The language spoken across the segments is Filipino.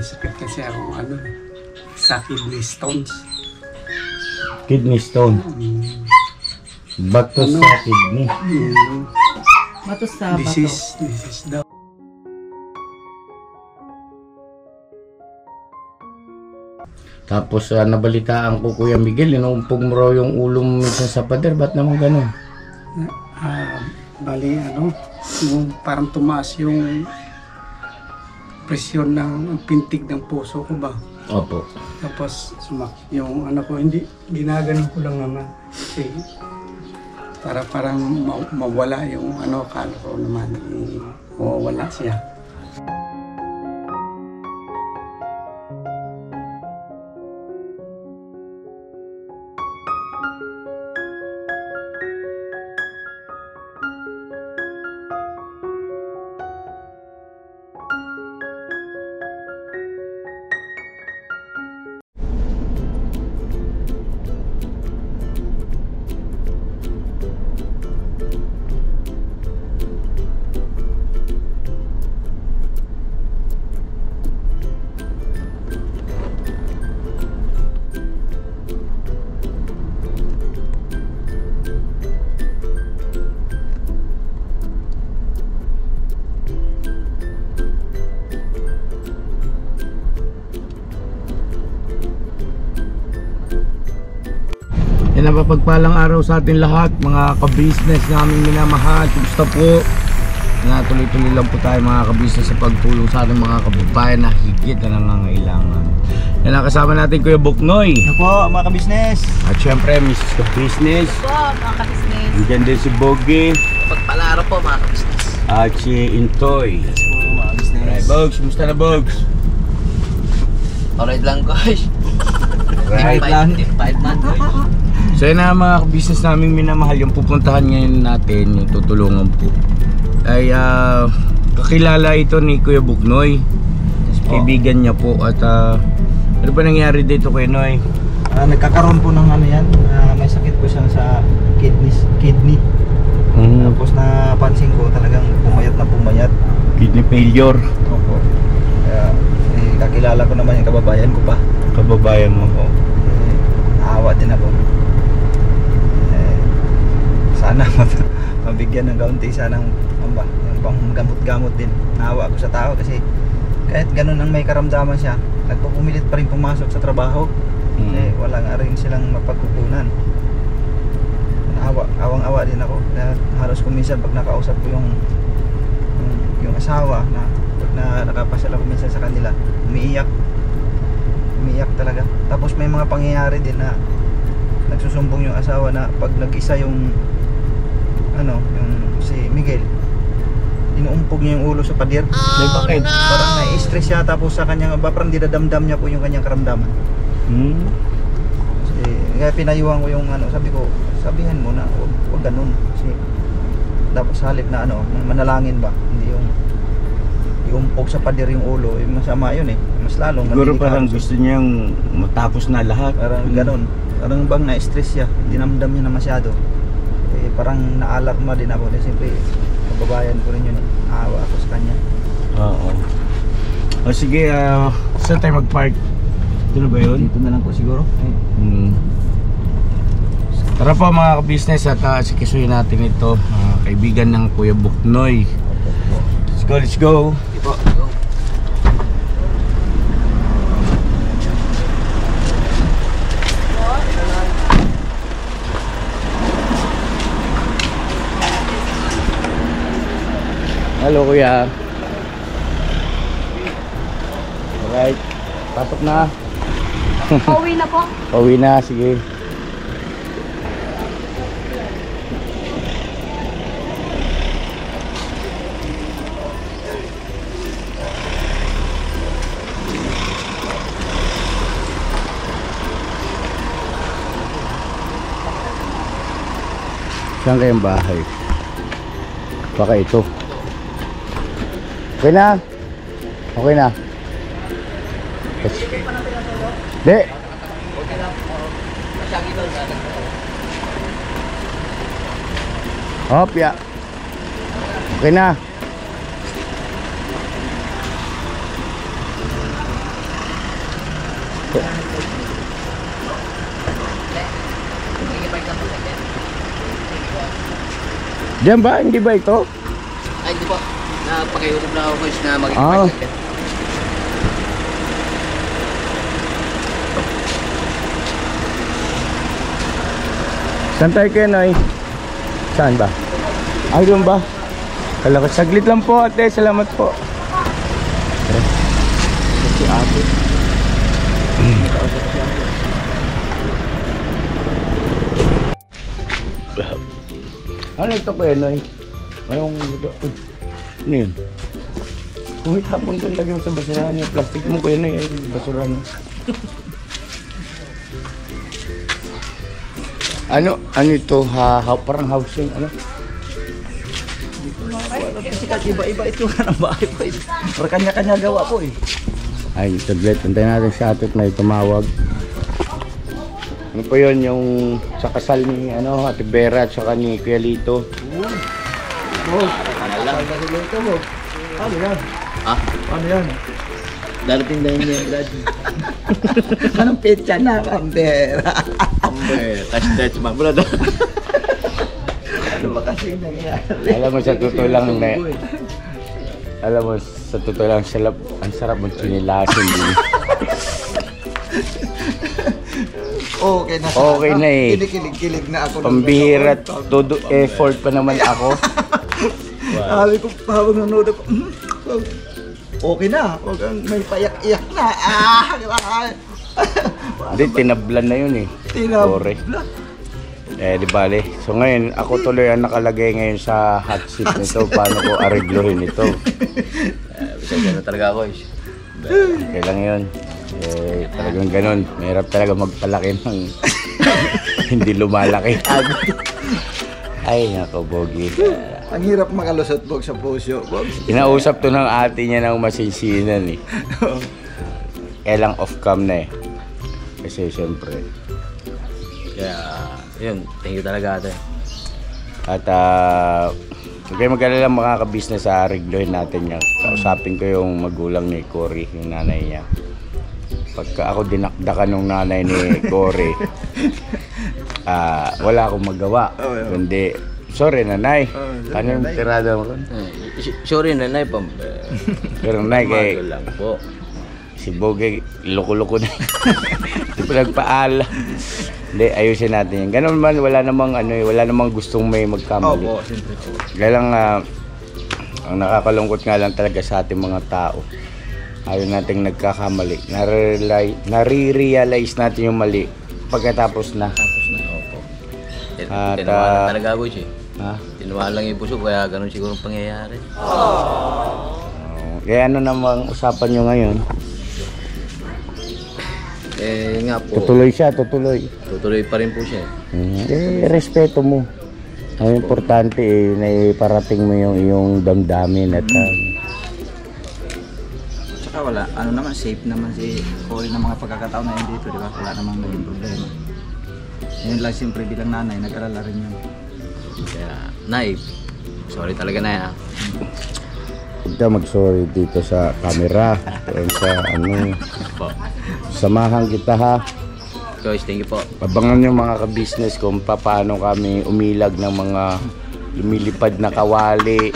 sakit kasi ako sa kidney stones. Kidney stone. Bato sa kidney. Bato sa bato. Disease daw. Tapos nabalitaan ko Kuya Miguel, inuumpog mo raw yung ulo mo minsan sa pader. Ba't naman ganun? Bali yung parang tumaas yung presyon ng pintig ng puso ko ba? Opo. Tapos yung ko, hindi, ginaganon ko lang naman. Kasi para parang mawala yung kala ko naman, mawawala siya. Napapagpalang araw sa ating lahat, mga ka-business naming minamahal. Kumusta po? Tuloy-tuloy lang po tayo mga ka-business sa pagtulong sa ating mga kababayan na higit na nangangailangan. Yan ang kasama natin Kuya Buknoy. Ano po mga ka-business? At syempre Mrs. Ka-business. Po mga ka-business. Diyan din si Bogie. Pagpalang araw po mga ka-business. At si Intoy. Yes po mga ka-business. Alright Bogs, kumusta na Bogs? Alright lang guys. Alright lang. 5 months guys. So yun na mga business namin minamahal, yung pupuntahan ngayon natin, yung tutulungan po ay kakilala ito ni Kuya Buknoy. Kaibigan niya po. At ano ba nangyari dito Kuya Noy? Nagkakaroon po ng yan, may sakit po siya sa kidney. Tapos napansin ko talagang pumayat. Kidney failure. Opo. Kaya kakilala ko naman yung kababayan ko pa. Kababayan mo po. Naawa din ako. Sana mabigyan ng kaunti, sana yung panggamot-gamot din. Naawa ako sa tao kasi kahit ganun ang may karamdaman siya, nagpupumilit pa rin pumasok sa trabaho. Wala nga rin silang mapagkukunan. Awang-awa din ako na halos kuminsan pag nakausap ko yung asawa na pag nakapasal ako minsan sa kanila, umiiyak talaga. Tapos may mga pangyayari din na nagsusumbong yung asawa na pag nag-isa yung si Miguel, inuumpog niya yung ulo sa pader. Bakit? Parang na-stress siya, tapos sa kanyang parang dinadamdam niya po yung kanyang karamdaman. Kasi kaya pinayuhan ko yung sabi ko, sabihan mo na wag ganun. Kasi dapat sa halip na manalangin ba, hindi yung iumpog sa pader yung ulo, masama yun mas lalong siguro parang gusto niyang matapos na lahat. Parang ganun, parang bang na-stress siya, dinamdam niya na masyado. Parang na-alarma din ako kasi siyempre kababayan ko rin yun, naawa ako sa kanya. Oo. O sige, saan tayo mag-park? Dito na ba yun? Dito na lang po siguro. Tara po mga ka-business at sikisuhin natin ito, kaibigan ng Kuya Buknoy. Let's go. Go. Hello Kuya. Alright, pasok na. Pauwi na po. Pauwi na, sige. Saan kayong bahay? Baka ito. Okay na? Okay na? Di. Hop, ya. Okay na. Diyan ba? Hindi ba ito? Ay, di po. Napakiusap na ako guys na Ah. mag-ipark. Saan tayo kayo, Noy? Saan ba? Ay, doon ba? Kala ko, saglit lang po, ate. Salamat po. Si ate. Ano ito kayo, Noy? Anong ito? Ano yun? Kung itapon doon, lagyan mo sa basurahan yung plastic mo kayo, Noy. Ay, basurahan mo. Ano ito? Parang housing, ano? Kasi iba-iba ito ng bahay po. Pero kanya-kanya gawa po eh. Ay, saglit. Antayin natin si ate na tumawag. Ano po yun? Yung sa kasal ni Ate Vera at saka ni Kuya Lito. Ano yan? Ah, Ano yan? darating na yun yan, Brad. Anong petsa na, Pambera? Touch touch, mga brad. Ano ba kasi nangyayari? Alam mo sa totoo lang na alam mo sa totoo lang ang sarap mong chinilasin din. Okay na. Okay na eh. Kinikilig-kilig na ako. Pambihira, todo effort pa naman ako. Sabi ko, habang nanonood ako, okay na. Huwag kang may payak-iyak na. Hindi, tinablan na yun eh. Sorry. Di bale. So ngayon, ako tuloy ang nakalagay ngayon sa hot seat nito. Paano ko areglohin ito? Bisaya na talaga ako eh. Okay lang yun. Talagang ganun. Mahirap talaga magpalaki ng hindi lumalaki. Ay, nako, Bogi. Ang hirap makalusot, Bog, sa puso. Bog. Inausap to ng ate niya ng masinsinan eh. Kaya lang off-cam na eh. Kasi siyempre. Kaya, yun, thank you talaga ate. At huwag kayo mag-alala mga ka-business sa reglohin natin yan. Kausapin ko yung magulang ni Cory, yung nanay niya. Pagka ako dinakdakan ng nanay ni Cory, wala akong magawa. Kundi, sorry nanay. Ano yung tirada mo? Sorry nanay, Pero nanay kay Mago lang po. si Bogey, loko-loko na. Hindi pa nagpaala. Hindi, ayusin natin yan. Ganun man, wala namang gustong may magkamali. Opo, siyempre po. Kaya lang, ang nakakalungkot nga lang talaga sa ating mga tao. Ayaw nating nagkakamali. Nare-realize natin yung mali pagkatapos na. Tapos na, opo. At, Tinawalan talaga ako siya. Ha? Tinawalan lang yung puso, kaya ganun siguro ang pangyayari. Kaya ano namang usapan nyo ngayon? Nga po, Tutuloy siya, tutuloy. tutuloy pa rin po siya. Respeto mo. Ang importante na iparating mo yung iyong damdamin at Tsaka wala, safe naman si Cory ng mga pagkakataon na yun dito, di ba? Wala namang naging problema. Yun lang, siyempre bilang nanay, nag-alala rin yun. Kaya, Nay, sorry talaga na yan. huwag ka mag-sorry dito sa camera. Sa samahan kita ha. Guys, thank you po. Abangan nyo mga ka-business kung paano kami umilag ng mga lumilipad na kawali,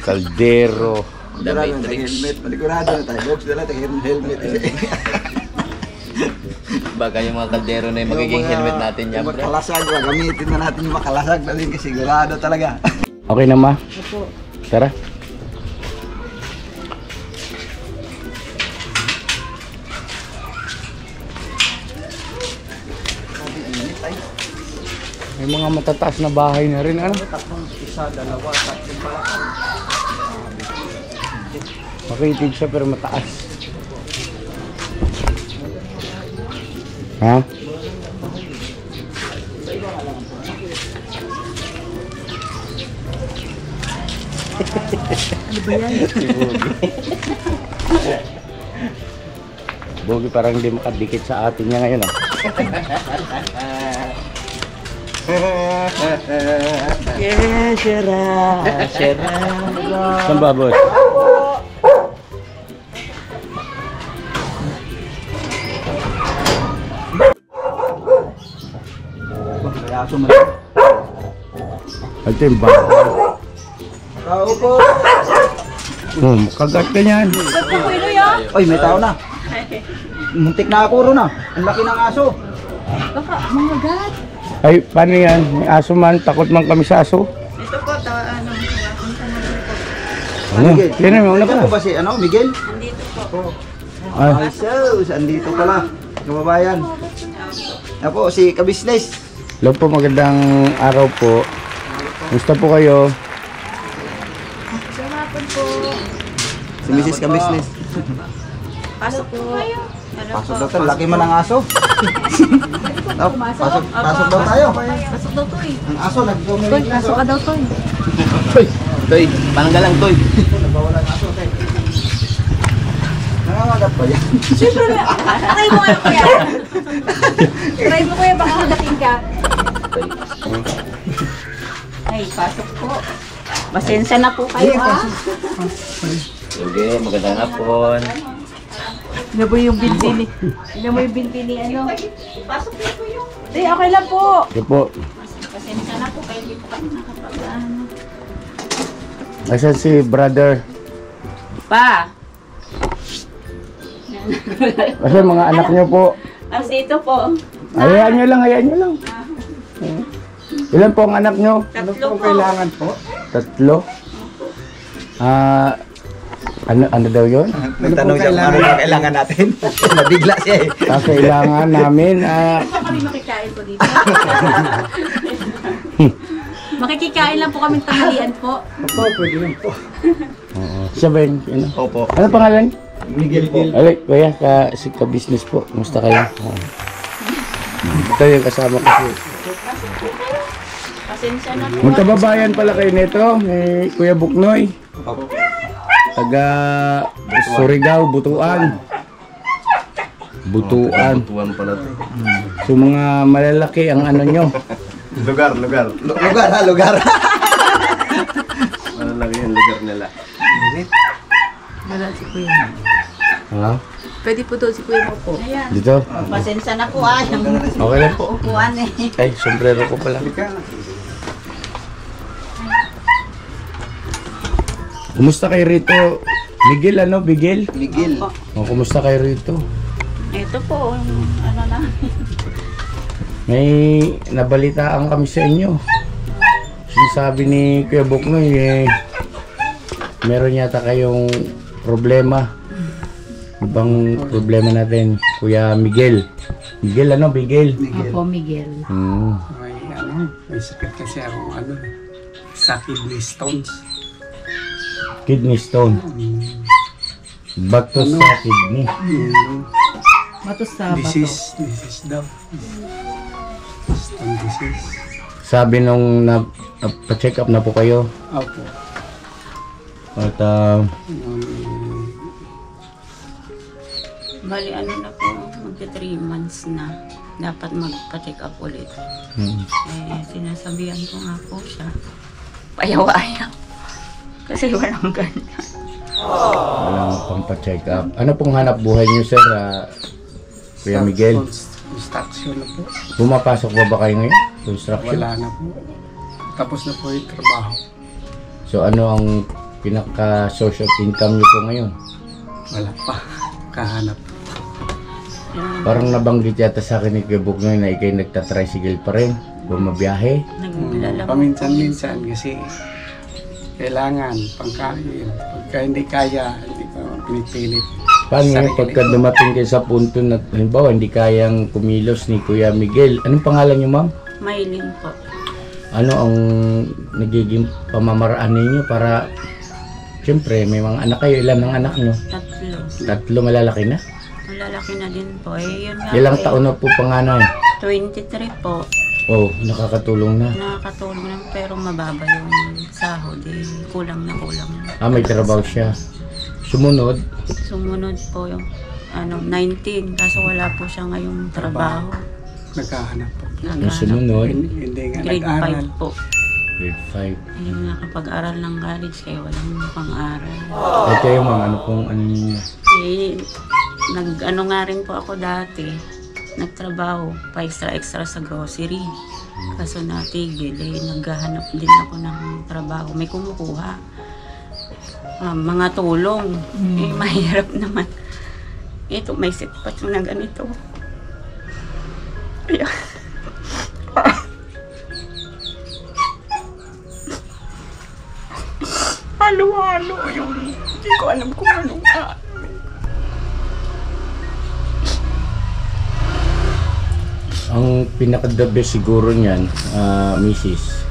kaldero. Dami Helmet, paligurado na tayo. Box dala tayo helmet. Baka yung mga kaldero na yung magiging helmet natin yan, bro. Makalasag, gamitin na natin yung makalasag na rin kasi sigurado talaga. Okay na ma? Tara. May mga matataas na bahay na rin, ano? Isa, dalawa, tatlong palakad. Makitid siya pero mataas. Ha? Ano ba yan? Bogi parang hindi makadikit sa atin niya ngayon, ah. Saan ba, boss? aso malaki. Ito yung ba? Tao po. Kagat ka niyan. Oy, may tao na. Muntik na ako ron ah. Ang laki ng aso. Baka, mga gat. Ay, paano yan? May aso man, takot man kami sa aso. Ito po, ano, Ano? Yan na, una Ano ka. ba si Miguel? nandito po. Ay, Ay, sus, andito pala. Kababayan. Ako, si Kabisnes. hello po, magandang araw po. Gusto po kayo? Salamat po. Si Mrs. Kabisnes. Pasok po kayo. Pasok daw tayo, laki man ang aso. Oh, pasok daw tayo. Pasok daw to eh. Ang aso, Toy, nag-dominate na. pasok ka daw to eh. Toy, pananggal lang Toy. Nagbawalan ang aso, tayo. Nangangagat pa yan. Siyempre na. Try mo kayo kuya. Try mo kuya, baka hagatin ka. Ay, pasok po. Pasensya na po kayo ha. Sige, magandang hapon. Tignan mo yung binti ni. Tignan mo yung binti ni ano. Pasok na po yung. Hindi, okay lang po. Ito po. Pasensya na po kayo. Hindi po kami nakapag-ano. Asan si brother? Pa. Kasi mga anak niyo po. Kasi ito po. Hayaan niyo lang, hayaan niyo lang. Ilan po ang anak niyo? Tatlo po. Kailangan po. 3? Ano daw yun? Nagtanong siya kung ano yung kailangan natin. Nabigla siya eh. Kailangan namin, Kami makikain po dito. Makikikain lang po kami tanghalian po. Opo, pwede lang po. siya ba yun? Ano? Opo. Ano pangalan? Miguel po. Alay, kuya, si ka-business po. Kumusta kayo? Ito yung kasama ko po. Pasensya na po. Magkababayan pala kayo nito, ni Kuya Buknoy. Taga Surigao, Butuan. Butuan. Butuan pala to. So mga malalaki ang ano nyo. Lugar. Lugar ha, lugar. Malalaki yung lugar nila. Wala si Kuya. Ha? Pwede po doon si Kuya mo po. Ayan. Dito? Pasensya na po ah. Yung Okay lang po. upuan eh. Ay, sombrero ko pala. Kumusta kayo rito? Miguel, ano? Miguel? Miguel. O, kumusta kayo rito? Ito po, ano na. May nabalitaan kami sa inyo. Sinasabi ni Kuya Buknoy, meron yata kayong problema. Ibang problema natin, Kuya Miguel. Miguel, ano? Miguel? Opo, Miguel. May sakit kasi ako, sa kidney stones. Kidney stone. Bato sa kidney. Matos sa Disease daw. Stone disease. Sabi nung pa-check up na po kayo. Opo. At Bali, ano na po, magka 3 months na. Dapat magpa-check up ulit. Sinasabihan ko nga po siya. Payaw-ayaw. Kasi walang ganyan. walang pang pa-check up. Ano pong hanap buhay niyo, sir? Kuya Miguel? Construction na po. Pumapasok ba kayo ngayon? Construction? Wala na po. Tapos na po yung trabaho. So ano ang pinaka-source of income niyo po ngayon? Wala pa. Kahanap. Parang nabanggit yata sa akin ni Kuya Buknoy na ikay nagtatricycle pa rin. Bumabiyahe. Naglalaro. Paminsan-minsan kasi kailangan pangkain. Pagka hindi kaya, hindi pa pinipilit. Paano ngayon pagka dumating kayo sa punto na halimbawa hindi kayang kumilos ni Kuya Miguel? Anong pangalan niyo, ma'am? Maylin po. Ano ang nagiging pamamaraan ninyo para siyempre may mga anak kayo, ilan ang anak nyo? 3. 3 malalaki na? Malalaki na din po. Yun nga Ilang po, taon na po panganay? 23 po. Oh, nakakatulong na. Nakakatulong lang pero mababa yung sahod. Kulang na. May trabaho siya. Sumunod, Sumunod po yung 19. Kaso wala po siya ngayong trabaho. Nagkahanap po. yung sumunod, Hindi nga Grade nag-aral. 5 po. grade 5. Yung nakapag-aral ng college kaya walang pang-aral. At kayo mga ano pong ano ninyo? Nag-ano nga rin po ako dati. nagtrabaho, pa extra sa grocery. Kaso natigil, naghahanap din ako ng trabaho. May kumukuha. Mga tulong. Mahirap naman. Ito, may sitpat na ganito. Kaya, halo-halo yung hindi ko alam kung anong Ang pinaka-the best siguro niyan, Mrs.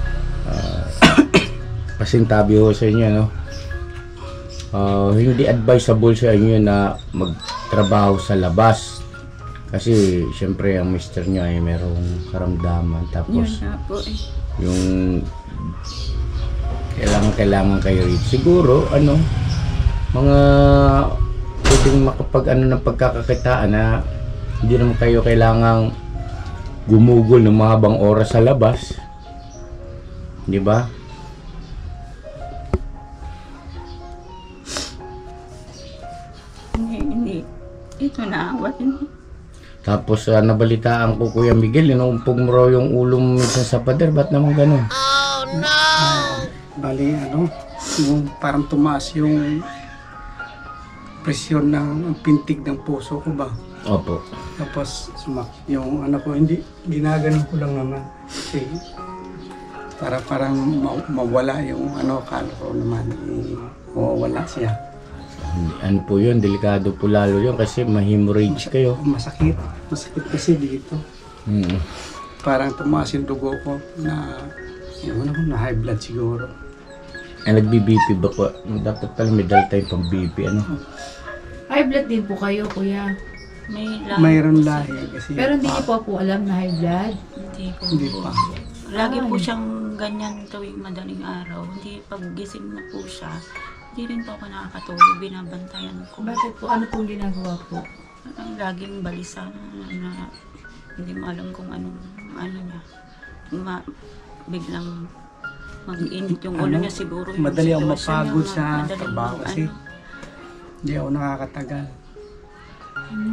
Pasintabi ko sa inyo, no? Hindi advisable sa inyo na magtrabaho sa labas. Kasi, syempre, ang mister niyo ay merong karamdaman. Tapos, yun na po eh. yung kailangan kayo rito. Siguro, mga pwedeng ng pagkakakitaan na hindi naman kayo kailangang gumugol ng mahabang oras sa labas. Di ba? Hindi. Ito na, Tapos nabalitaan ko, Kuya Miguel, inuumpog mo raw yung ulo mo minsan sa pader. Ba't naman ganun? Bali, yung parang tumaas yung presyon ng pintig ng puso ko ba. Opo. Tapos sumakit yung ko, hindi, ginaganon ko lang naman. Kasi para parang mawala yung kala ko naman, mawawala siya. Ano po yun, delikado po lalo yun kasi ma-hemorrhage kayo. Masakit kasi dito. Parang tumaas yung dugo ko na, na high blood siguro. Nagbi-BP ba po? Dapat pala may dala tayong pang BP, High blood din po kayo, kuya. Mayroon lahi kasi. Pero hindi niyo po alam na high blood? Hindi pa. Lagi po siyang ganyan tuwing madaling araw. Hindi, pag gising na po siya, hindi rin po ako nakakatulog. Binabantayan ko. Bakit po? Ano pong ginagawa po? Ang laging balisa na hindi mo alam kung ano niya. Biglang mag-init yung ulo niya siguro. Yung Madali ako sitwasyon mapagod niya, sa madaling trabaho kasi hindi ako nakakatagal.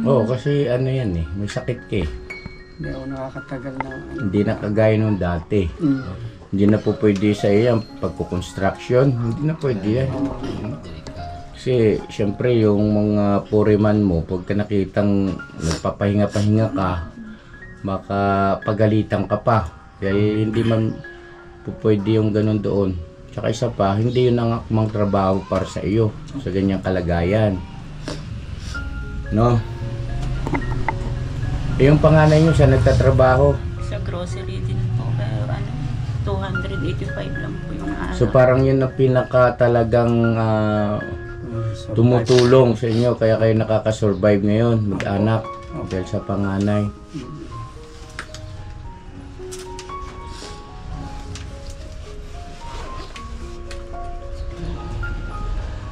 Oo, kasi yan may sakit ka eh. Hindi ako nakakatagal na Hindi na kagaya nung dati. Hindi na po pwede sa iyo ang pagkukonstruction. Hindi na pwede yan. Kasi syempre yung mga foreman mo, pagka nakitang nagpapahinga-pahinga ka, baka pagalitan ka pa. Kaya hindi man po pwede yung ganun doon. Tsaka isa pa, hindi yun ang akmang trabaho para sa iyo sa ganyang kalagayan. No? Yung panganay nyo siya nagtatrabaho. Sa grocery din po. Pero 285 lang po yung araw. So parang yun ang pinaka talagang tumutulong sa inyo kaya kayo nakakasurvive ngayon mag-anak dahil sa panganay.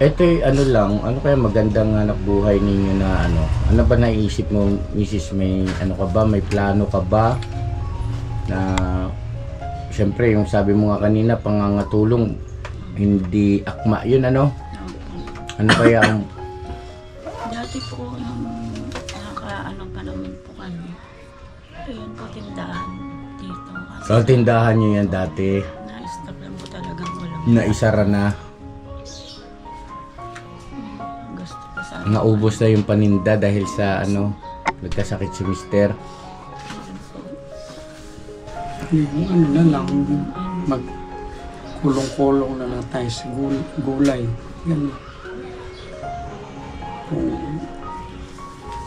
Ito lang, ano kaya magandang hanap buhay ninyo na ano ba naisip mo, Mrs. May ka ba, may plano ka ba na siyempre yung sabi mo nga kanina pangangatulong hindi akma yun ano kaya ang dati po yung pa naman po kami. Ayun po tindahan dito. so, tindahan nyo yan dati Na-stop lang po talagang walang naisara na gusto ko sa naubos na yung paninda dahil sa nagkasakit si mister. Yung na lang, magkulong-kulong na lang tayo sa gulay. Yan. Kung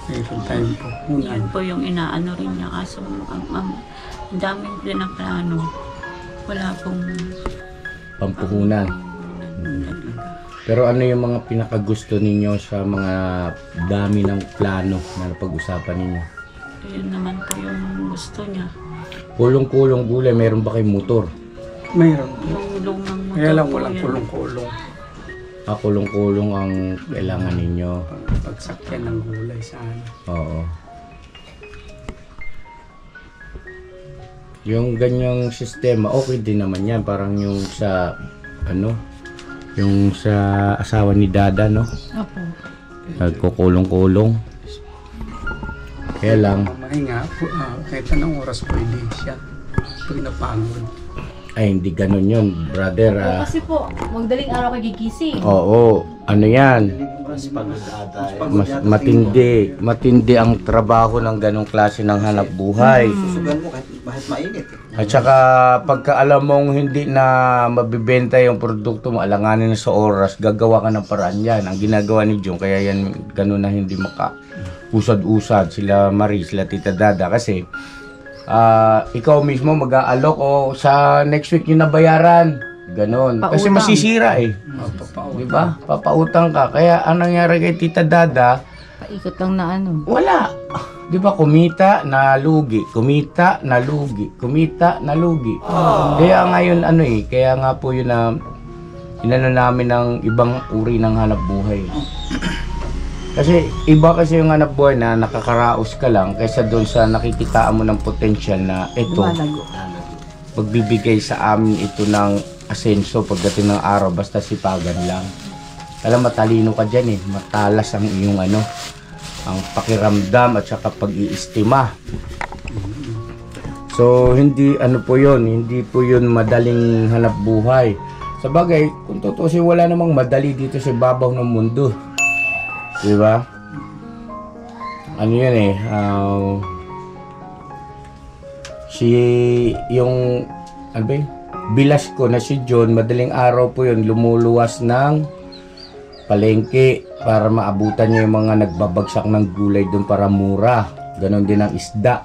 mayroon tayong puhunan. Yan po yung inaano rin niya. Kaso ang daming pinaplano. Wala pong Pampuhunan. Pero ano yung mga pinakagusto ninyo sa mga dami ng plano na napag-usapan ninyo? Yun naman po yung gusto niya. Kulong-kulong gulay, meron ba kayong motor? Mayroon. Yung lumang motor Kaya lang po walang yun. kulong-kulong. Kulong-kulong ang kailangan ninyo. Pagsakyan ng gulay sana. Oo. Yung ganyang sistema, okay din naman yan. Parang yung sa, yung sa asawa ni Dada, no? Opo. Nagkukulong-kulong. Kaya lang, Mamahinga, kahit anong oras pwede siya. Pag napagod. ay hindi ganun yun, brother. Kasi po, magdaling araw kayo gigising. Oo, ano yan? Mas pagod ata. Mas matindi ang trabaho ng ganong klase ng hanap buhay. Susugan mo kahit mainit. At saka pagka alam mong hindi na mabibenta yung produkto mo, alanganin na sa oras, gagawa ka ng paraan yan. Ang ginagawa ni Jung, kaya yan ganun na hindi usad-usad sila Marie, sila Tita Dada. Kasi ikaw mismo mag-aalok o sa next week yung nabayaran. Ganon. Kasi Pautang. masisira eh. Di ba? Papautang ka. Kaya anong nangyari kay Tita Dada, Paikot lang na ano. wala. Di ba, kumita, nalugi. Kumita, nalugi. Kumita, nalugi. Kaya ngayon, kaya nga po yun na inano namin ng ibang uri ng hanap buhay. Kasi iba kasi yung hanap buhay na nakakaraos ka lang kaysa doon sa nakikitaan mo ng potensyal na ito, Lumalago. magbibigay sa amin ito ng asenso pagdating ng araw, basta sipagan lang. Alam, matalino ka dyan eh. Matalas ang iyong ang pakiramdam at saka pag-iistima. So, hindi hindi po yun madaling hanap buhay. Sa bagay, kung tutusin, wala namang madali dito sa babaw ng mundo. Diba? Ano yun eh, bilas ko na si John, madaling araw po yun, lumuluwas ng palengke para maabutan niya yung mga nagbabagsak ng gulay doon para mura. Ganon din ang isda.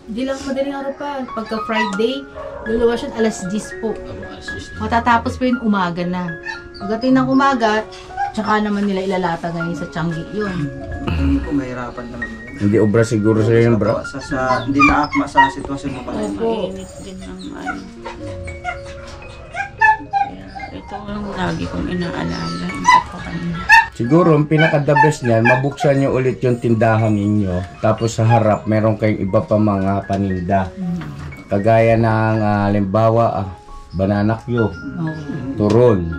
Hindi lang madaling araw pa. Pagka Friday, luluwas yun alas 10 po. Matatapos po yun umaga na. Pagdating ng umaga, tsaka naman nila ilalata ngayon sa Tiangge yun. Hindi ko mahirapan naman. Hindi obra siguro sa yun, bro. Hindi naakma sa sitwasyon mo pala. Mainit din ang ano. Kaya ito ang lagi kong inaalala. Yung kapakanya. Siguro, ang pinaka-the best niyan, mabuksan niyo ulit yung tindahan ninyo. Tapos sa harap, meron kayong iba pa mga paninda. Kagaya ng, halimbawa, banana Q, turon.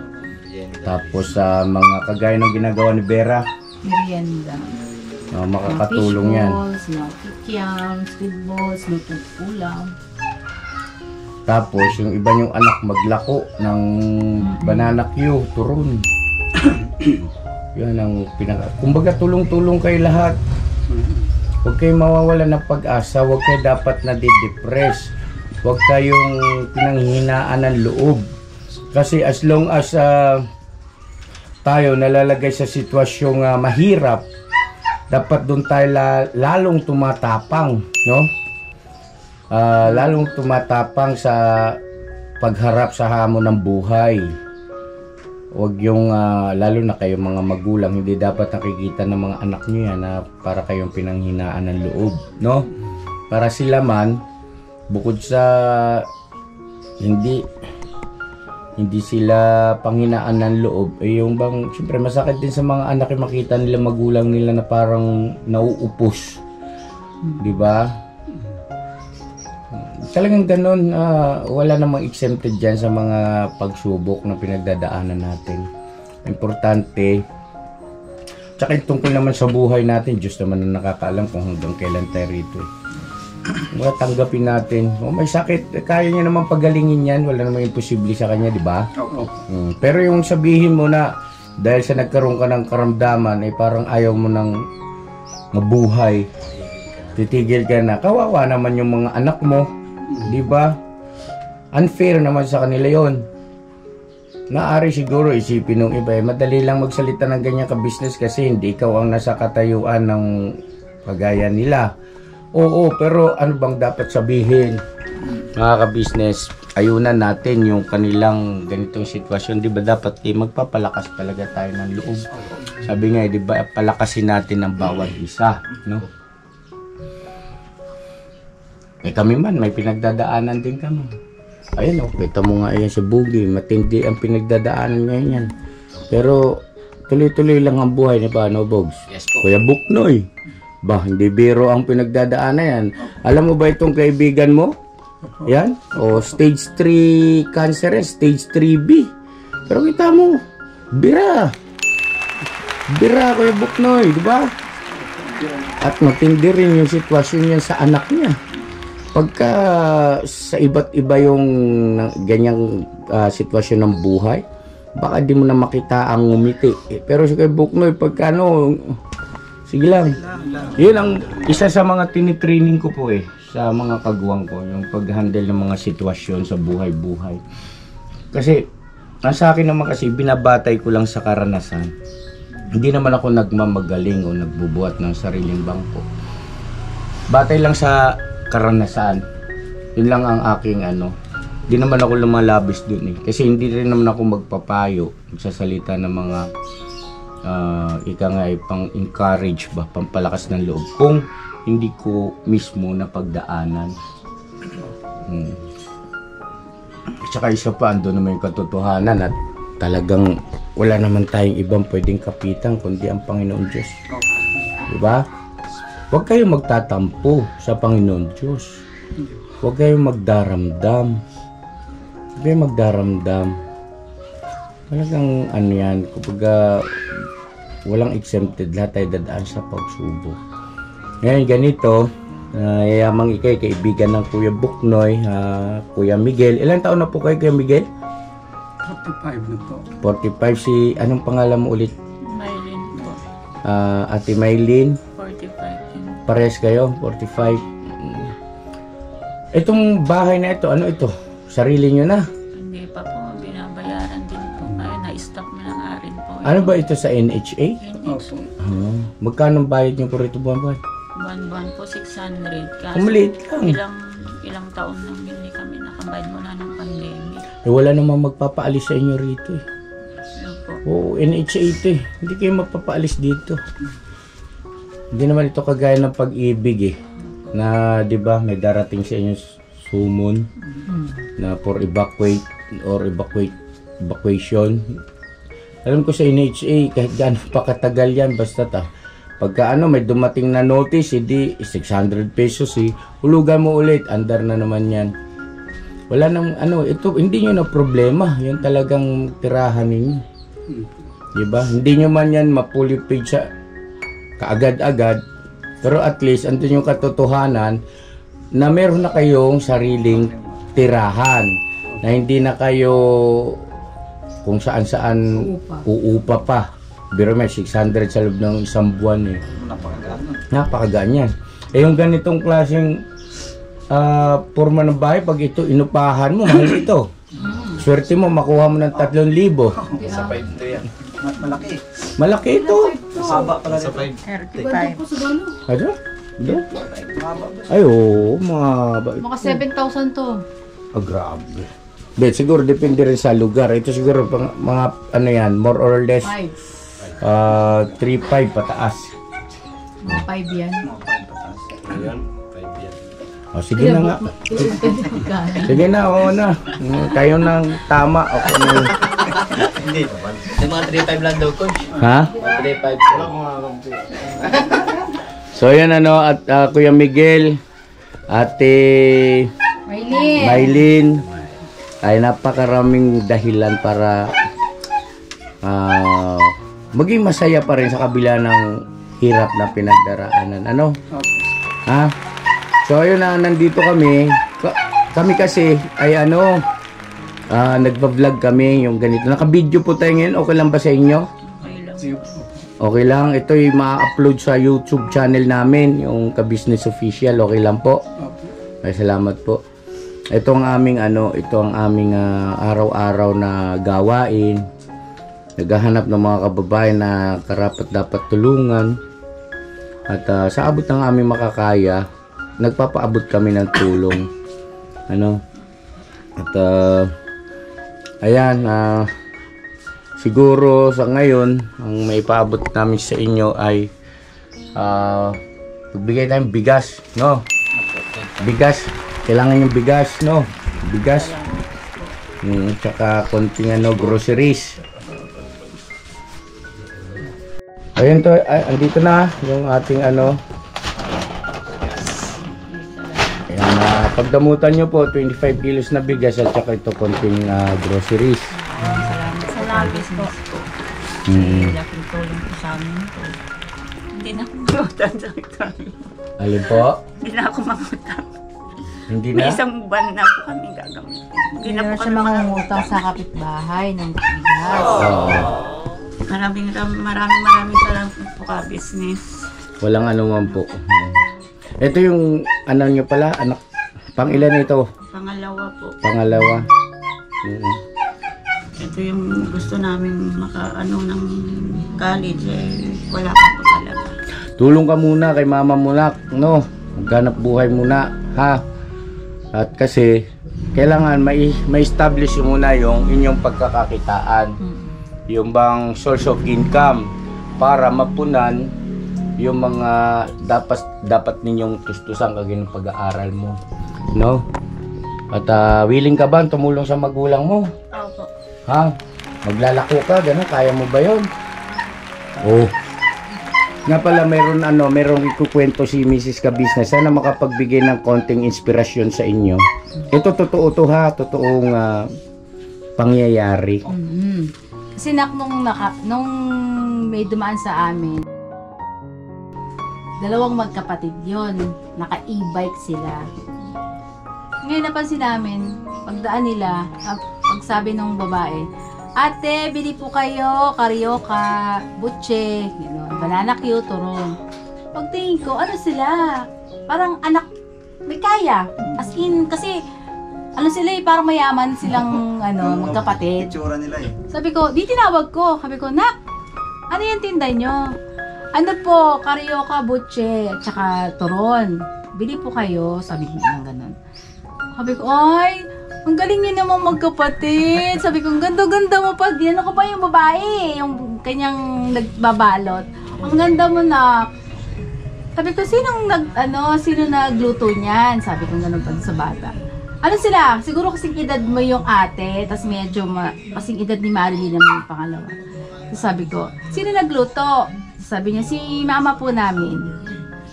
Tapos sa mga kagaya ng ginagawa ni Vera, Merienda. makakatulong yan. Fish balls, mga kikiam, squid balls, lutong ulam. Tapos yung iba yung anak maglako ng banana Q, turon. Yan ang kumbaga tulong-tulong kayo lahat. Huwag kayong mawawala ng pag-asa, huwag kayo dapat na-depress. Huwag kayong pinanghihinaan ng loob. Kasi as long as tayo nalalagay sa sitwasyong mahirap, dapat doon tayo lalong tumatapang, no? Lalong tumatapang sa pagharap sa hamon ng buhay. Huwag yung lalo na kayong mga magulang, hindi dapat nakikita ng mga anak nyo yan na para kayong pinanghinaan ng loob, no? Para sila man, bukod sa hindi sila panghinaan ng loob, yung bang siyempre masakit din sa mga anak yung makita nila magulang nila na parang nauupos, di ba? Talagang ganun, wala namang exempted dyan sa mga pagsubok na pinagdadaanan natin. Importante, tsaka yung tungkol naman sa buhay natin, Diyos naman na nakakaalam kung hanggang kailan tayo rito. Tanggapin natin. May sakit, kaya niya naman pagalingin yan. Wala namang imposible sa kanya, di ba? Pero yung sabihin mo na dahil sa nagkaroon ka ng karamdaman, ay parang ayaw mo ng mabuhay. Titigil ka na. Kawawa naman yung mga anak mo, di ba? Unfair naman sa kanila yon. Naari siguro isipin ng iba, madali lang magsalita ng ganyan ka-business kasi hindi ikaw ang nasa katayuan ng kagaya nila. Oo, pero ano bang dapat sabihin? Mga ka-business, ayunan natin yung kanilang ganitong sitwasyon. Di ba dapat magpapalakas talaga tayo ng loob? Sabi nga, di ba, palakasin natin ang bawat isa, no? Kami man, may pinagdadaanan din kami. Ayun, kita mo nga yan sa Bugi, matindi ang pinagdadaanan ngayon yan. Pero tuloy-tuloy lang ang buhay ni Pano Bogs. Yes po. Kuya Buknoy. Ba, hindi biro ang pinagdadaanan yan. Alam mo ba itong kaibigan mo? Yan. O, stage 3 cancer yan, stage 3B. Pero kita mo, bira. Bira, Kuya Buknoy, di ba? At matindi rin yung sitwasyon niya sa anak niya. Pagka sa iba't iba yung ganyang sitwasyon ng buhay, baka di mo na makita ang ngumiti. Pero si Kuya Buknoy, pagka ano, sige lang. Yun ang isa sa mga tinitraining ko po sa mga kagwang ko, yung pag-handle ng mga sitwasyon sa buhay-buhay. Kasi, sa akin naman kasi, binabatay ko lang sa karanasan. Hindi naman ako nagmamagaling o nagbubuhat ng sariling bangko. Batay lang sa karanasan. Yun lang ang aking Hindi naman ako lumalabis dun Kasi hindi rin naman ako magpapayo, magsasalita ng mga ika nga pang-encourage ba, pampalakas ng loob. Kung hindi ko mismo na pagdaanan. Tsaka isa pa, ando naman yung katotohanan at talagang wala naman tayong ibang pwedeng kapitan kundi ang Panginoon Diyos. Diba? Huwag kayong magtatampo sa Panginoon Diyos. Huwag kayong magdaramdam. Huwag kayong magdaramdam. Talagang yan, kumbaga walang exempted, lahat ay dadaan sa pagsubok. Ngayon ganito, yayamang ikay kaibigan ng Kuya Buknoy, Kuya Miguel. Ilang taon na po kayo, Kuya Miguel? 45 na po. 45. Si, anong pangalan mo ulit? Maylin po. Ate Maylin? 45. Pares kayo? 45. Itong bahay na ito, ano ito? Sarili nyo na? Hindi pa po, binabayaran din po. Kaya na-stop na lang rin po. Ano ba ito sa NHA? Opo. Magkano bayad nyo po rito buwan-buwan? Buwan-buwan po 600. Kaso Maliit lang. ilang taon nang hindi kami nakabayad mula ng pandemic. Wala namang magpapaalis sa inyo rito Yun po. Oo, NHA ito Hindi kayo magpapaalis dito. Hindi naman ito kagaya ng Pag-ibig na 'di ba may darating sa inyo summon na for evacuate or evacuation. Alam ko sa NHA kahit gaano pa katagal yan basta pagka may dumating na notice hindi 600 pesos hulugan mo ulit, andar na naman yan. Wala nang ito hindi nyo na problema, yun talagang tirahan ninyo. 'Di ba? Hindi nyo man yan mapulipid sa kaagad-agad, pero at least andun yung katotohanan na meron na kayong sariling tirahan na hindi na kayo kung saan-saan uupa pa. Pero may 600 sa loob ng isang buwan Napakagaan yan. Yung ganitong klaseng forma ng bahay, pag ito inupahan mo, mahal ito. Swerte mo, makuha mo ng 3,000. Sa 5 yan. Malaki. Malaki ito. Saba pala sa 35. po sa gano. Ano? Ay, oo, Mga 7,000 to. grabe. Bet, siguro depende rin sa lugar. Ito siguro mga yan, more or less 3,500 pataas. Mga 5 yan. Sige na nga. Sige na, oo na. Kayo nang tama. Ako na. Hindi naman. Yung mga 3.5 lang daw, coach. Ha? 3.5 So yan at Kuya Miguel, Ate Maylin, ay napakaraming dahilan para maging masaya pa rin sa kabila ng hirap na pinagdaraanan. Ha? So ayun nandito kami. Kami kasi ay nagba-vlog kami yung ganito. Naka-video po tayo ngayon. Okay lang ba sa inyo? Okay lang. Ito ay ma-upload sa YouTube channel namin, yung Ka-Business Official. Okay lang po? Ay, salamat po. Ito ang aming araw-araw na gawain. Naghahanap ng mga kababayan na karapat dapat tulungan. At sa abot ng aming makakaya, nagpapaabot kami ng tulong. At ayan, siguro sa ngayon ang maipaabot namin sa inyo ay pagbigay tayong bigas, bigas, kailangan yung bigas, bigas, tsaka konting groceries. Ayun to, andito na yung ating pagdamutan nyo po 25 kilos na bigas at saka ito konting groceries. Salamat sa labis po. Laking tulong po sa amin po. hindi na ako mangutang sa kami. Alin po? Hindi na ako mangutang. Hindi May na? isang buwan na po kami gagamitin. Hindi na po Meron siya kami mangungutang sa kapitbahay ng bigas. Oo. Maraming salamat po ka business. Walang anuman po. Ito yung ano nyo pala, anak. Pang ilan ito? Pangalawa po. Pangalawa. Ito yung gusto namin makaano ng college wala pa po talaga. Tulong ka muna kay mama mo nak, no? Maghanap buhay muna, ha? At kasi kailangan ma-establish muna yung inyong pagkakakitaan. Yung bang source of income para mapunan yung mga dapat ninyong tustusan kagaya ng pag-aaral mo, no? At willing ka ba tumulong sa magulang mo? Opo. Ha? Maglalako ka, gano'n, kaya mo ba 'yon? Oh. Nga pala merong ikukwento si Mrs. Ka-Business. Sana makapagbigay ng konting inspirasyon sa inyo. Ito totoo to ha, totoong pangyayari. Kasi nung may dumaan sa amin, dalawang magkapatid yon, naka-e-bike sila. Ngayon napansin namin, pagdaan nila, pagsabi ng babae, ate, bili po kayo, karyoka, butche, banana cue, turon. Pagtingin ko, ano sila? Parang anak, may kaya. As in, kasi, ano sila parang mayaman silang, magkapatid. Itsura nila eh. Sabi ko, di tinawag ko. Sabi ko, nak, ano yung tinda nyo? Ano po, karyoka, butche, at saka turon. Bili po kayo. Sabi ko ng ganun. Sabi ko, ay, ang galing niyo namang magkapatid. Sabi ko, ang ganda-ganda mo pa. Ano ko pa yung babae, yung kanyang nagbabalot. Ang ganda mo na. Sabi ko, sino nagluto niyan? Sabi ko, ganun pa sa bata. Ano sila? Siguro kasing edad mo yung ate, tas medyo kasing edad ni Marilyn naman yung pangalawa. So sabi ko, sino nagluto? Sabi niya, si mama po namin.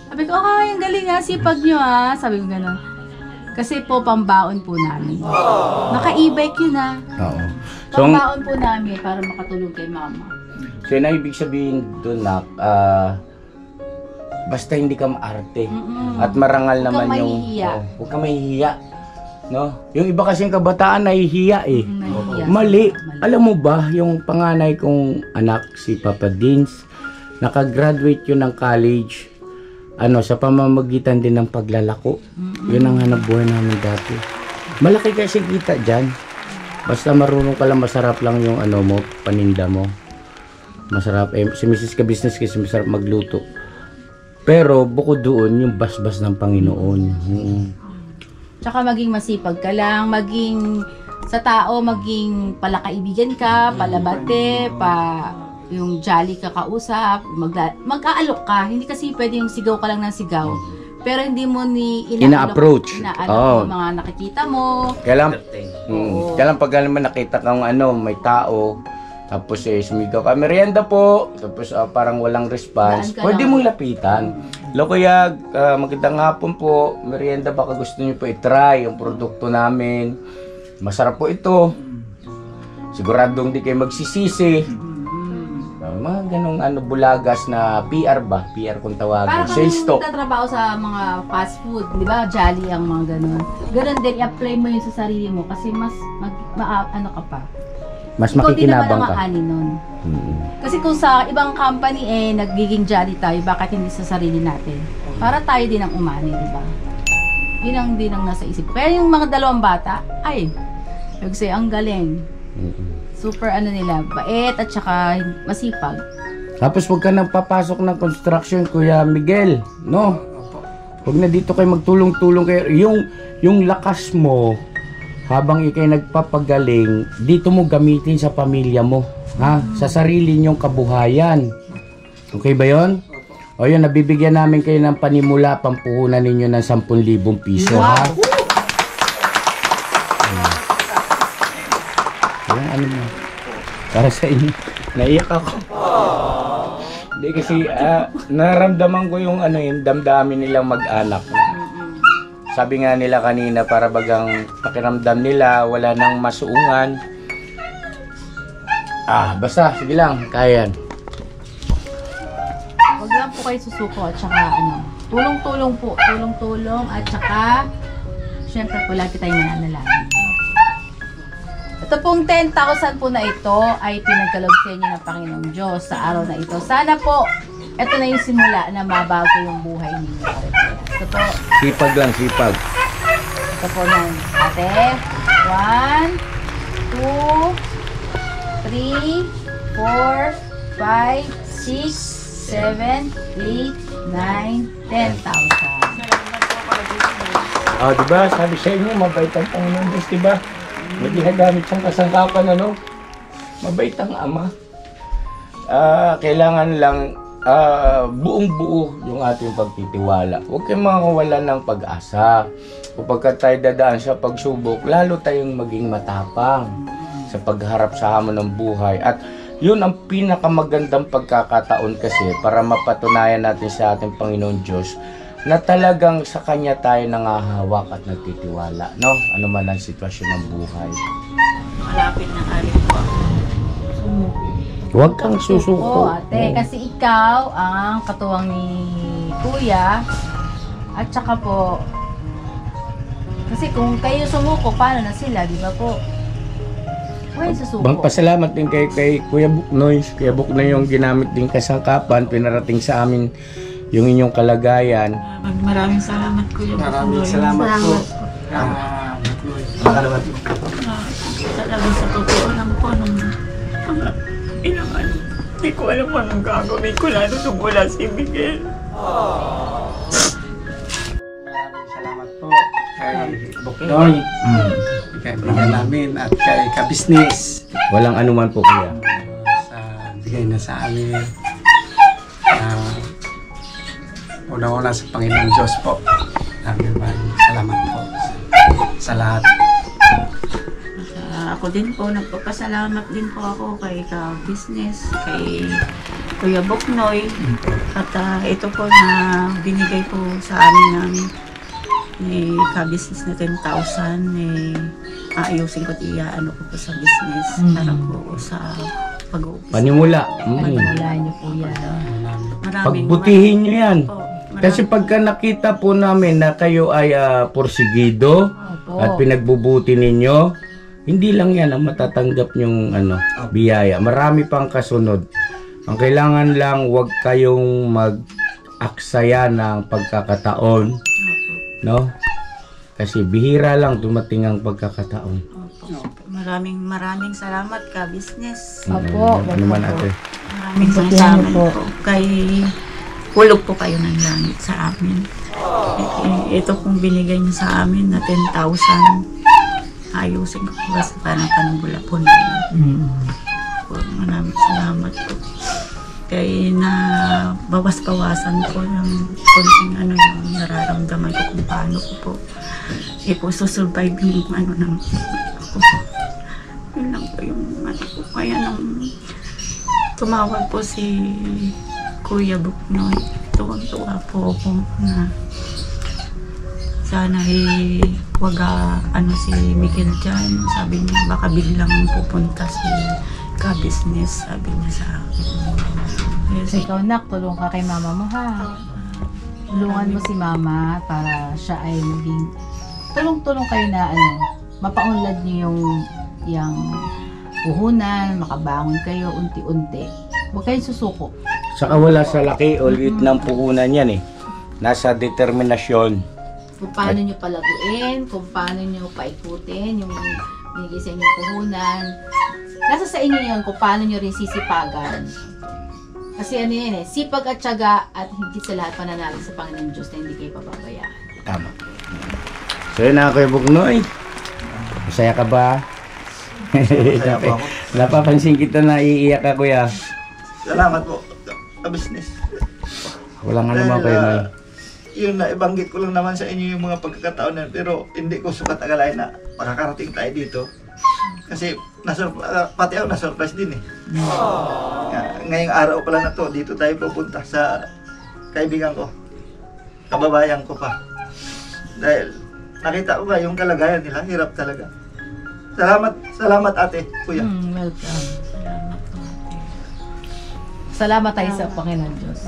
Sabi ko, ay, ang galing ha, sipag nyo ha. Sabi ko gano'n. Kasi po, pambaon po namin. Naka-e-bike yun ha. Oo. So, Pambaon po namin para makatulong kay mama. so na ibig sabihin doon nak, basta hindi ka maarte at marangal naman huwag ka mahihiya. No? Yung iba kasing kabataan nahihiya eh. Nahihiya. Mali. Alam mo ba, yung panganay kong anak, si Papa Dins, nakagraduate yun ng college, sa pamamagitan din ng paglalako. Yun ang hanap buhay namin dati. Malaki kasi kita dyan. Basta marunong ka lang, masarap lang yung mo, paninda mo. Masarap. Si Mrs. Ka-Business kasi masarap magluto. Pero bukod doon, yung basbas ng Panginoon. Tsaka maging masipag ka lang, maging sa tao, maging palakaibigan ka, palabate, yung jolly ka kausap, mag-aalok ka. Hindi kasi pwede yung sigaw ka lang ng sigaw. Pero hindi mo ina-approach. Yung mga nakikita mo. Kailan pag naman nakita kang may tao, tapos sumigaw ka, merienda po, tapos parang walang response, pwede mong lapitan. Kuya, magandang hapon po, merienda baka gusto niyo po i-try yung produkto namin. Masarap po ito. Siguradong di kayo magsisisi. Mga ganong bulagas na PR ba? PR kung tawagin. Parang kung nagtatrabaho sa mga fast food, di ba? Jolly ang mga ganon. Ganon din, i-apply mo yun sa sarili mo kasi mas, ka pa. Mas makikinabang ka. Nun. Kasi kung sa ibang company nagiging jolly tayo, bakit hindi sa sarili natin? Para tayo din ang umani, di ba? Yun ang din ang nasa isip. Pero yung mga dalawang bata, say, ang galing. Super nila, bait at saka masipag. Tapos huwag ka nang papasok ng construction, Kuya Miguel, no? Huwag na dito kayo magtulong-tulong kayo. Yung lakas mo, habang ikay nagpapagaling, dito mo gamitin sa pamilya mo, ha? Sa sarili nyong kabuhayan. Okay ba yon? O yun, nabibigyan namin kayo ng panimula, pampuhunan ninyo ng 10,000 piso, ha? Para sa inyo. Naiyak ako. Hindi kasi nararamdaman ko yung damdamin nilang mag-anak. Sabi nga nila kanina, para bagang pakiramdam nila wala nang masuungan. Basta sige lang, kaya yan. Wag lang po kayo susuko at saka tulong-tulong po. Tulong-tulong at saka syempre po lagi tayong mananalangin. Ito pong 10,000 po na ito ay pinagkaloob sa inyo ng Panginoong Diyos sa araw na ito. Sana po, ito na yung simula na mabago yung buhay ninyo. Ito po. Sipag lang, sipag. Ito po ng ate. 1, 2, 3, 4, 5, 6, 7, 8, 9, 10,000. Diba? Sabi sa inyo, mabait ang Panginoon Diyos, diba? May ginagamit siyang kasangkapan, mabait ang Ama. Kailangan lang buong buo yung ating pagtitiwala. Huwag kayong makawalan ng pag-asa. Kapag tayo dadaan sa pagsubok, lalo tayong maging matapang sa pagharap sa hamon ng buhay. At yun ang pinakamagandang pagkakataon kasi para mapatunayan natin sa ating Panginoon Diyos na talagang sa Kanya tayo nangahawak at nagtitiwala, no? Ano man ang sitwasyon ng buhay. Malapit na rin po ako. Huwag kang susuko. Ate, kasi ikaw ang katuwang ni Kuya at saka po kasi kung kayo sumuko, paano na sila, di ba po? Huwag susuko. Pasalamat din kay Kuya Buknoy. Kuya Buknoy yung ginamit din kasangkapan, pinarating sa amin yung inyong kalagayan. Maraming salamat, Kuya. Maraming salamat po. Talaga sa totoo lang po nung inaman. Hindi ko alam anong gagawin ko lalo nung wala si Miguel. Maraming salamat po kay Buknoy, kay Bigyan namin at kay Kabisnes. Walang anuman po, Kuya. Sa bigay na sa amin. Una-una sa Panginoong Diyos po. Maraming salamat po sa lahat. Ako din po, nagpapasalamat din po ako kay Ka-Business, kay Kuya Buknoy. At ito po na binigay po sa amin ni Ka-Business na 10,000. Aayusin ko at iaano ko po sa business para po sa pag-uumpisa. Panimula. Wala niyo po yan. Pagbutihin nyo yan. po. Kasi pagka nakita po namin na kayo ay porsigido at pinagbubuti ninyo, hindi lang yan ang matatanggap yung biyaya. Marami pang kasunod. Ang kailangan lang, huwag kayong mag-aksaya ng pagkakataon. No? Kasi bihira lang dumating ang pagkakataon. Maraming salamat, Ka-Business. Opo. Ano man ate? Maraming salamat po. Kay hulog po kayo ng langit sa amin. Ito pong binigay niyo sa amin na 10,000. Ayusin ko po sa panambula po namin. Maraming salamat po. Kaya na bawas-bawasan po ng konting yung nararamdaman ko kung paano ko po susurvive yung ng ako. Yun lang po yung ko. Kaya nung tumawag po si Kuya Buknoy, tuwang-tuwa po ako na sana wag si Miguel dyan. Sabi niya baka biglang pupunta si Ka-Business, sabi niya sa akin. So ikaw nak, tulong ka kay mama mo ha. Tulungan mo si mama para siya ay maging tulong-tulong kayo na mapaunlad niyo yung puhunan, makabangon kayo unti-unti. Huwag kayong susuko. Saka wala sa laki o liit ng puhunan yan Nasa determinasyon. Kung paano nyo palaguin, kung paano nyo paikutin yung binigay sa inyong puhunan. Nasa sa inyo yun kung paano nyo rin sisipagan. Kasi sipag at tiyaga at higit sa lahat pananalig sa Panginoon Diyos na hindi kayo pababayaan. Tama. So yun na, Kuya Buknoy. Masaya ka ba? Masaya po ako. Napapansin kita na iiyak ka, Kuya. Salamat po, Ka-Business. Walang anuman, Kuya Noy. Yung naibanggit ko lang naman sa inyo yung mga pagkakataon na pero hindi ko sukat agalain na makakarating tayo dito. Kasi pati ako na-surprise din ngayong araw pala na to, dito tayo pupunta sa kaibigan ko, kababayan ko pa. Dahil nakita ko yung kalagayan nila, hirap talaga. Salamat ate, kuya. Welcome. Salamat tayo sa Panginoon Diyos.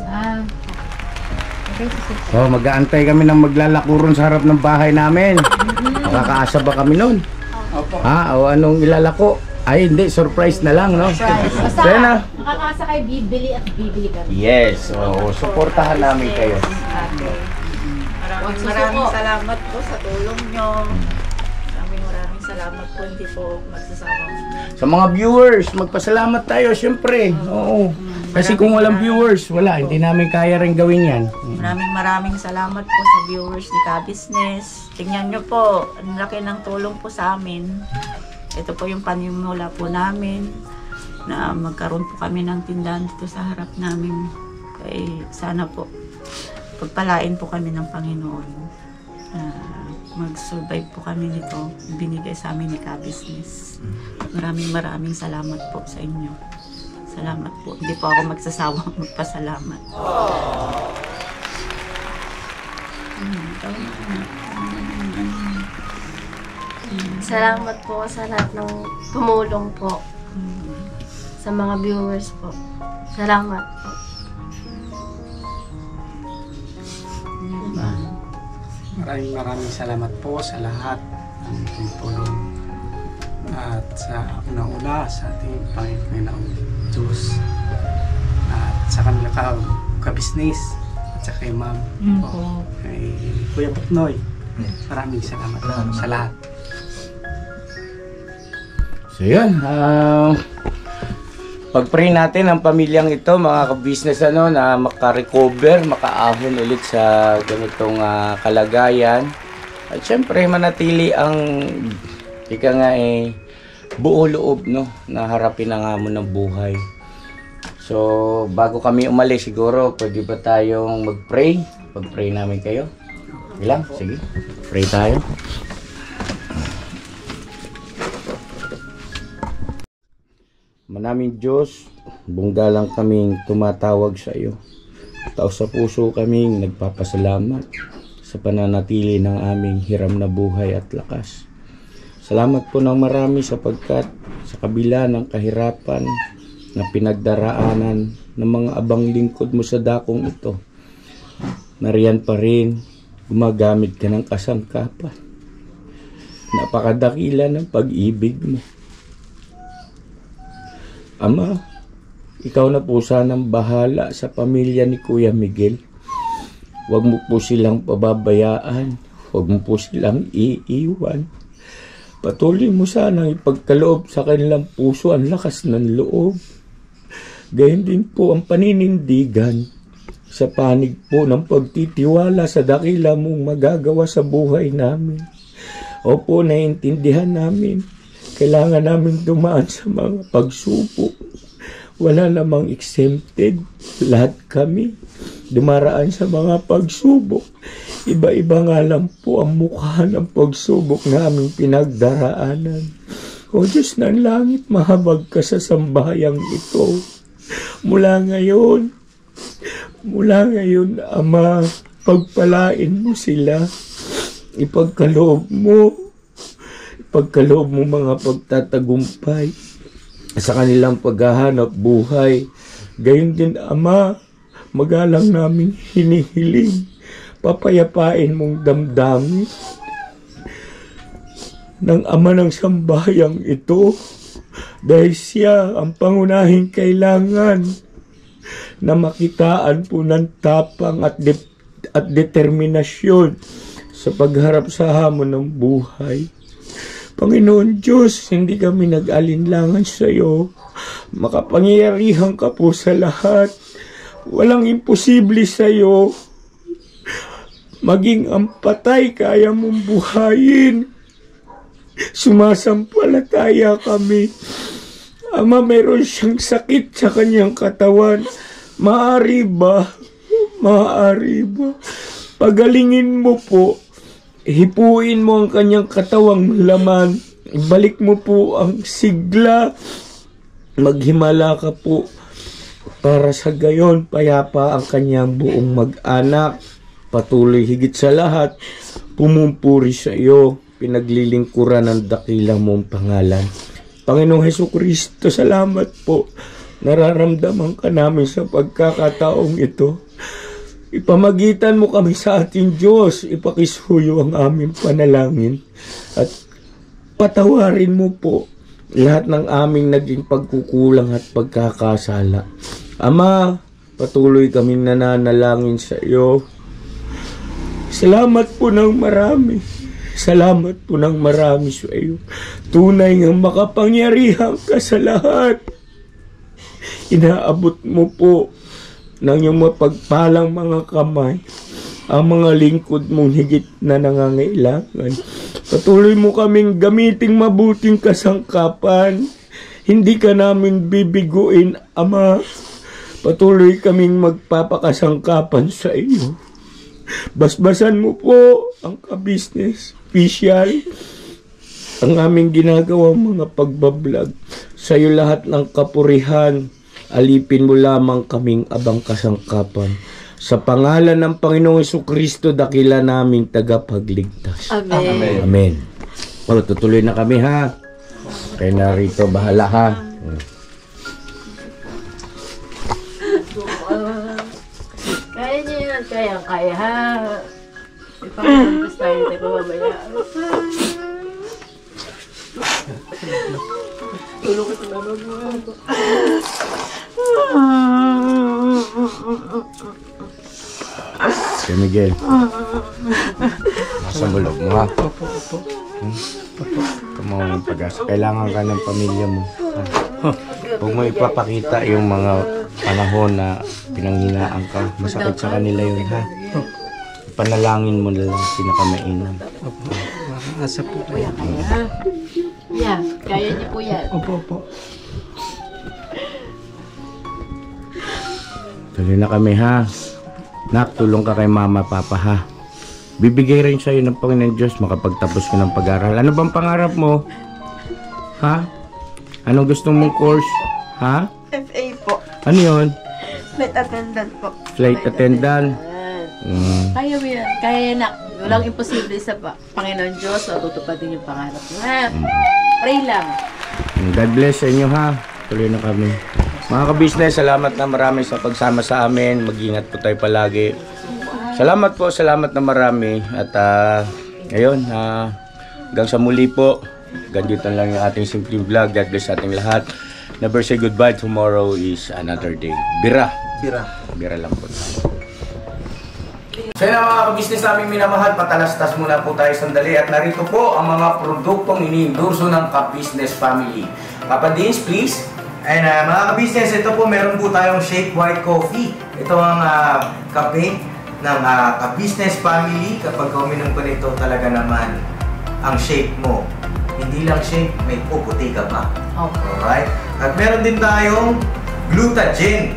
Oh, mag-aantay kami ng maglalakuron sa harap ng bahay namin. Makakaasa ba kami nun? Ha? O anong ilalako? Ay, hindi. Surprise na lang, no? Basta, Sena? makakasa kayo, bibili at bibili kami. Yes. So, suportahan namin kayo. Maraming salamat po sa tulong nyo. Maraming salamat po. Hindi po magsasawang. Sa mga viewers, magpasalamat tayo, syempre. Oo. Kasi kung walang viewers, wala. Hindi namin kaya rin gawin yan. Maraming salamat po sa viewers ni Ka-Business. Tingnan nyo po, ang laki ng tulong po sa amin. Ito po yung panimula po namin na magkaroon po kami ng tindahan dito sa harap namin. Kaya sana po pagpalain po kami ng Panginoon. Mag-survive po kami nito. Binigay sa amin ni Ka-Business. Maraming salamat po sa inyo. Salamat po. Hindi po ako magsasawang magpasalamat. Salamat po sa lahat ng tumulong po. Sa mga viewers po. Salamat po. Maraming salamat po sa lahat ng tumutulong. At sa unang-una sa ating Panginoong Diyos. At sa kanila ka-business. At sa kay Ma'am. Kay Kuya Butnoy. Maraming salamat sa lahat. So yun, pag-pray natin ang pamilyang ito, mga ka-business, na makarecover, makaahon ulit sa ganitong kalagayan. At syempre, manatili ang buo loob, no, na harapin ang hamon ng buhay. So, bago kami umalis, siguro, pwede ba tayong mag-pray? Pag-pray namin kayo. Ilang? Sige, pray tayo. Manaming Diyos, bunggalang kaming tumatawag sa iyo. Taos sa puso kaming nagpapasalamat sa pananatili ng aming hiram na buhay at lakas. Salamat po ng marami sapagkat sa kabila ng kahirapan na pinagdaraanan ng mga abang lingkod mo sa dakong ito, nariyan pa rin gumagamit ka ng kasangkapan. Napakadakila ng pag-ibig mo. Ama, ikaw na po sanang bahala sa pamilya ni Kuya Miguel. Huwag mo po silang pababayaan. Huwag mo po silang iiwan. Patuloy mo sanang ipagkaloob sa kanilang puso ang lakas ng loob. Gayon din po ang paninindigan sa panig po ng pagtitiwala sa dakila mong magagawa sa buhay namin. Opo, naiintindihan namin. Kailangan namin dumaan sa mga pagsubok. Wala namang exempted. Lahat kami dumaraan sa mga pagsubok. Iba-iba nga lang po ang mukha ng pagsubok naming pinagdaraanan. O Diyos ng langit, mahabag ka sa sambayang ito. Mula ngayon, Ama, pagpalain mo sila. Ipagkaloob mo mga pagtatagumpay sa kanilang paghahanap buhay. Gayon din, Ama, magalang namin hinihiling, papayapain mong damdamin ng ama ng sambayang ito, dahil siya ang pangunahing kailangan na makitaan po ng tapang at determinasyon sa pagharap sa hamon ng buhay. Panginoon Diyos, hindi kami nag-alinlangan sa iyo. Makapangyarihan ka po sa lahat. Walang imposible sa iyo. Maging ang patay, kaya mong buhayin. Sumasampalataya kami. Ama, meron siyang sakit sa kanyang katawan. Maaari ba? Pagalingin mo po. Hipuin mo ang kanyang katawang laman. Ibalik mo po ang sigla. Maghimala ka po. Para sa gayon, payapa ang kanyang buong mag-anak. Patuloy higit sa lahat, pumumpuri sa iyo. Pinaglilingkuran ang dakilang mong pangalan. Panginoong Hesukristo, salamat po. Nararamdaman ka namin sa pagkakataong ito. Ipamagitan mo kami sa ating Diyos. Ipakisuyo ang aming panalangin. At patawarin mo po lahat ng aming naging pagkukulang at pagkakasala. Ama, patuloy kaming nananalangin sa iyo. Salamat po ng marami. Salamat po ng marami sa iyo. Tunay nga makapangyarihan ka sa lahat. Inaabot mo po ng iyong mapagpalang mga kamay ang mga lingkod mong higit na nangangailangan. Patuloy mo kaming gamiting mabuting kasangkapan. Hindi ka namin bibiguin, Ama. Patuloy kaming magpapakasangkapan sa iyo. Basbasan mo po ang ka-business official, ang aming ginagawang mga pagbablog. Sa iyo lahat ng kapurihan, alipin mo lamang kaming abang kasangkapan. Sa pangalan ng Panginoong Jesucristo, dakila naming tagapagligtas. Amen. Amen. O, tutuloy na kami ha. Kaya narito, bahala ha. Kaya niyo yan, kaya ha. Ipapagpapos tayo tayo mamaya. Tulong ito na mag-mga. Kaya Miguel, nasa bulog mo ha. Opo. Tumawang pag-asa. Kailangan ka ng pamilya mo. Huwag mo ipapakita yung mga panahon na pinanghinaan ka. Masakit sa kanila yun ha. Panalangin mo na lang pinakamainam. Opo. Asa po kayo. Yeah, kaya niyo po yan. Opo. Tuloy na kami ha. Nak, tulong ka kay mama, papa ha. Bibigay rin sa'yo ng Panginoon Diyos makapagtapos ka ng pag-aaral. Ano bang pangarap mo? Ha? Anong gusto mong course? Ha? FA po. Ano yun? Flight attendant po. Flight attendant. Kaya mo yan. Kaya yan, nak. Walang imposible sa Panginoon Diyos. Matutupadin yung pangarap mo. Ha? Pray lang. God bless sa inyo ha. Tuloy na kami. Mga ka-business, salamat na marami sa pagsama sa amin. Mag-ingat po tayo palagi. Salamat na marami. At ngayon, hanggang sa muli po. Ganyan lang yung ating simpleng vlog. God bless sa ating lahat. Never say goodbye. Tomorrow is another day. Bira lang po. So yun mga ka-business namin minamahal, patalastas muna po tayo sandali at narito po ang mga produktong iniendorso ng ka-business family. Papa Dins, please. And mga ka-business, ito po meron po tayong Shake White Coffee. Ito ang kape ng ka-business family. Kapag uminom ko nito talaga naman ang shake mo. Hindi lang shake, may puputi ka pa. Okay. Alright? At meron din tayong Glutagen.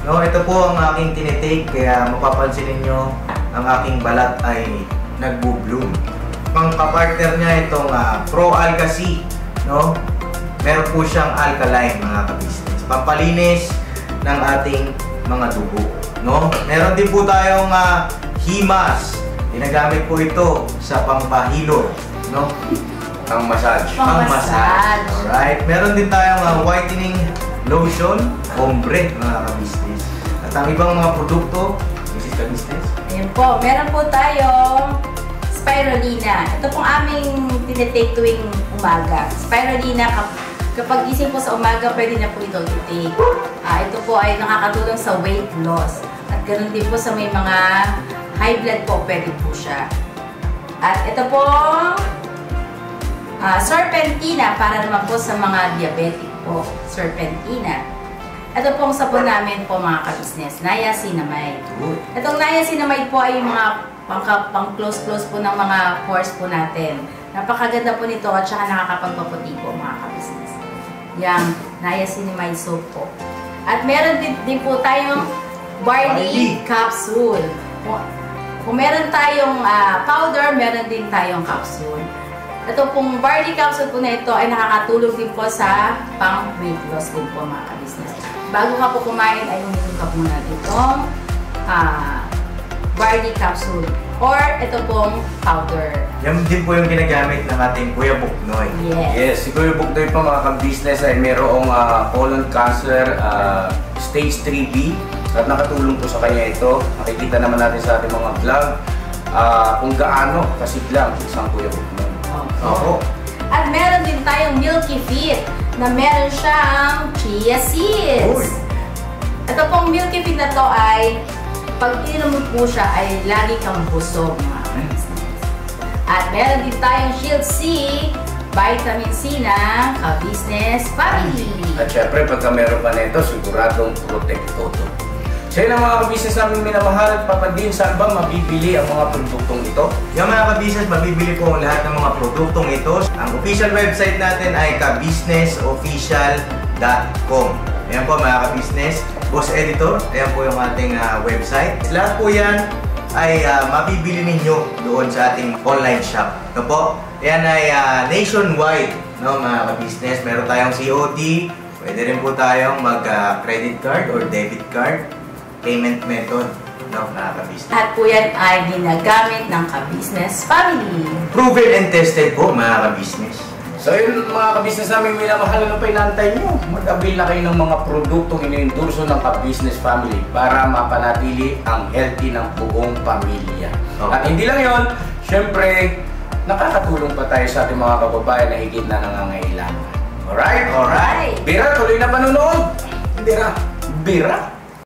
No, ito po ang aking tinitake kaya mapapansin ninyo ang aking balat ay nagbo-bloom. Pang-partner niya itong Pro Alga C, no? Meron po siyang alkaline mga ka-business. Pampalinis ng ating mga dugo, no? Meron din po tayong Himas. Ginagamit po ito sa pampahilo, no? Pang-massage. Pang-massage. Alright. Meron din tayong whitening lotion, ombre mga ka-business. At ang ibang mga produkto, Mrs. Ka-business. Ayan po, meron po tayong spirulina. Ito pong aming tinitake tuwing umaga. Spirulina, kapag gising po sa umaga, pwede na po ito i-take. Ito po ay nakakatulong sa weight loss. At ganoon din po sa may mga high blood po, pwede po siya. At ito po, serpentina, para naman po sa mga diabetic po. Serpentina. Ito pong sabon namin po mga ka-business, niacinamide. Itong niacinamide po ay yung mga pang-close po ng mga pores po natin. Napakaganda po nito at saka nakakapagpaputi po mga ka-business. Yang niacinamide soap po. At meron din po tayong barley capsule. Kung meron tayong powder, meron din tayong capsule. Ito pong barley capsule po na ito ay nakakatulong din po sa pang-weight loss din po mga ka-business. Bago ka po kumain ay uminom ka muna itong barley capsule or ito pong powder. Yan din po yung ginagamit ng ating Kuya Buknoy. Yes, si Kuya Buknoy po mga ka-business ay mayroong colon cancer stage 3B at nakatulong po sa kanya ito. Nakikita naman natin sa ating mga vlog kung gaano kasiglang isang Kuya Buknoy. Opo. At meron din tayong Milky Fit na meron siyang chia seeds. Ito pong Milky Fit na to ay pag inom mo po siya ay lagi kang busog, mga ka-business. At meron din tayong Shield C, vitamin C na ka-business family. At syempre, pagka meron pa nito, siguradong protekto to. So yun ang mga ka-business namin minamahal at papadin, saan ba mabibili ang mga produktong ito? Yung mga ka-business, mabibili po ang lahat ng mga produktong ito. Ang official website natin ay kabusinessofficial.com. Ayan po mga ka-business. Boss Editor, ayan po yung ating website. Lahat po yan ay mabibili ninyo doon sa ating online shop. No po? Ayan ay nationwide, no, mga ka-business. Meron tayong COD, pwede rin po tayong mag-credit card or debit card payment method, no, mga ka-business. At po yan ay ginagamit ng ka-business family. Proven and tested po, mga ka-business. So yun mga ka-business namin minamahal, ano pa inaantay nyo? Mag-avail na kayo ng mga produktong iniendorso ng ka-business family para mapanatili ang healthy ng buong pamilya. Okay. At hindi lang yun, syempre, nakakatulong pa tayo sa ating mga kababayan na higit na nangangailangan. Alright? Alright. Bira, tuloy na panunood! Bira!